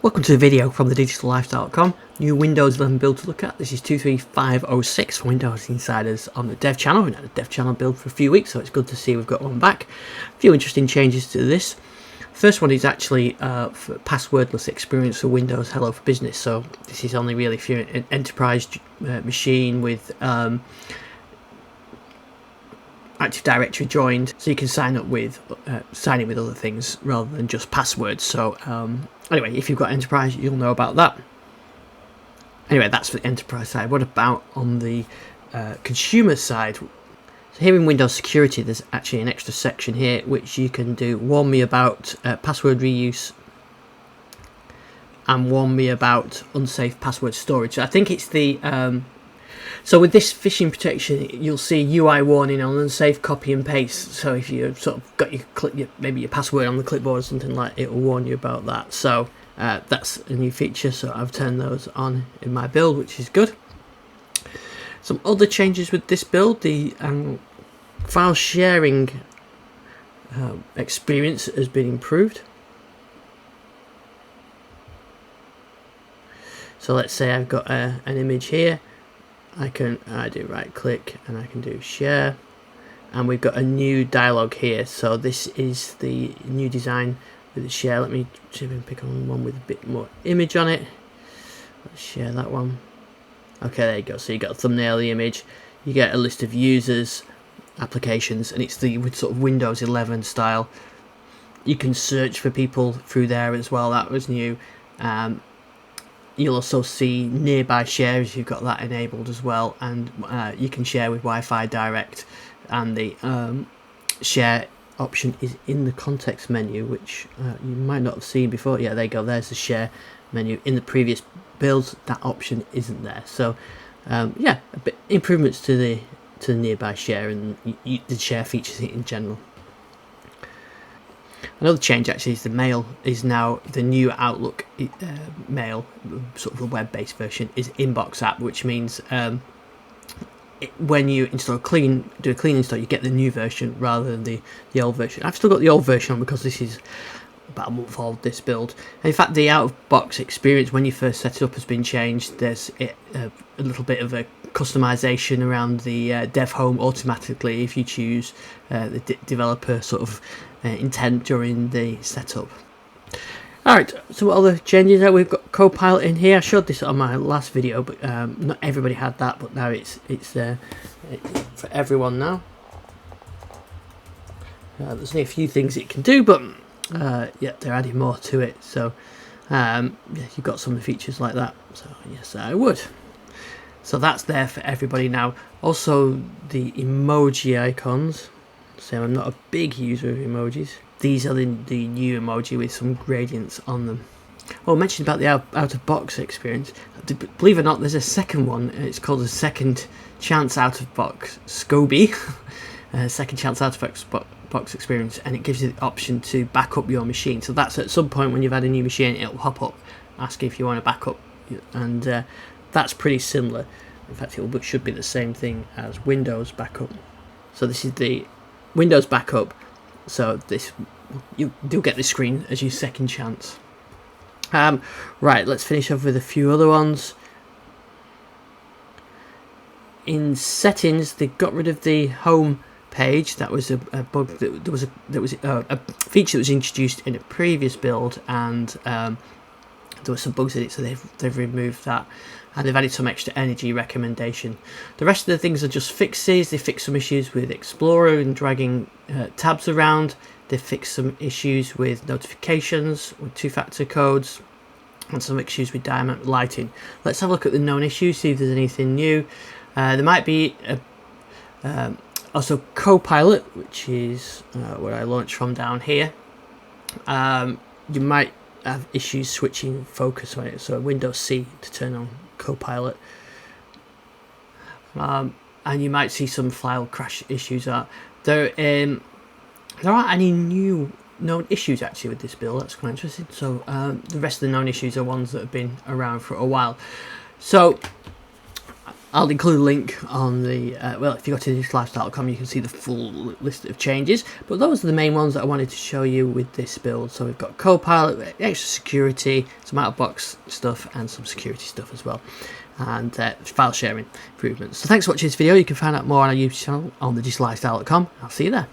Welcome to the video from thedigitallife.com. New Windows 11 build to look at. This is 23506 for Windows Insiders on the dev channel. We've had a dev channel build for a few weeks, so it's good to see we've got one back. A few interesting changes to this. First one is actually for Passwordless Experience for Windows Hello for Business. So this is only really if you're an enterprise machine with Active Directory joined, so you can sign up with sign in with other things rather than just passwords. So anyway, if you've got enterprise, you'll know about that. Anyway, that's for the enterprise side. What about on the consumer side? So here in Windows Security, there's actually an extra section here which you can do warn me about password reuse and warn me about unsafe password storage. So I think it's the so with this phishing protection, you'll see UI warning on unsafe copy and paste. So if you sort of got maybe your password on the clipboard or something like, it will warn you about that. So that's a new feature. So I've turned those on in my build, which is good. Some other changes with this build: the file sharing experience has been improved. So let's say I've got an image here. I do right click and I can do share, and we've got a new dialog here. So this is the new design with the share. Let me see if I can pick on one with a bit more image on it. Let's share that one. Okay, there you go. So you got a thumbnail, the image, you get a list of users, applications, and it's the sort of Windows 11 style. You can search for people through there as well. That was new. You'll also see nearby shares. You've got that enabled as well, and you can share with Wi-Fi direct, and the share option is in the context menu, which you might not have seen before. Yeah, there you go, there's the share menu. In the previous builds that option isn't there, so yeah, a bit improvements to the nearby share and the share features in general. Another change actually is the mail is now the new Outlook mail, sort of the web-based version, is Inbox app, which means when you install do a clean install, you get the new version rather than the old version. I've still got the old version on because this is about a month old, this build. And in fact, the out-of-box experience when you first set it up has been changed. There's a little bit of a customization around the dev home automatically if you choose the developer sort of intent during the setup. Alright, so what other changes are? We've got Copilot in here. I showed this on my last video, but not everybody had that, but now it's for everyone now. There's only a few things it can do, but yeah, they're adding more to it. So yeah, you've got some of the features like that. So yes, I would. So that's there for everybody now. Also, the emoji icons. So I'm not a big user of emojis. These are the new emoji with some gradients on them. Oh, I mentioned about the out-of-box experience. Believe it or not, there's a second one. It's called a second chance out-of-box SCOBY. Second chance out-of-box experience, and it gives you the option to back up your machine. So that's at some point when you've had a new machine, it'll hop up, ask if you want to back up, and that's pretty similar. In fact, it should be the same thing as Windows backup. So this is the Windows backup. So this you'll get this screen as your second chance. Right, let's finish off with a few other ones. In settings, they got rid of the home page. That was a bug. There was a feature that was introduced in a previous build, and there were some bugs in it, so they've removed that, and they've added some extra energy recommendation. The rest of the things are just fixes. They fix some issues with Explorer and dragging tabs around. They fix some issues with notifications, with two-factor codes, and some issues with dynamic lighting. Let's have a look at the known issues, see if there's anything new. There might be also Copilot, which is where I launched from down here. You might have issues switching focus on it, so Windows C to turn on Copilot, and you might see some file crash issues. There aren't any new known issues actually with this build. That's quite interesting. So the rest of the known issues are ones that have been around for a while. So I'll include a link on the, well, if you go to digitalLifestyle.com, you can see the full list of changes, but those are the main ones that I wanted to show you with this build. So we've got Copilot, extra security, some out-of-box stuff, and some security stuff as well, and file sharing improvements. So thanks for watching this video. You can find out more on our YouTube channel on digitalLifestyle.com. I'll see you there.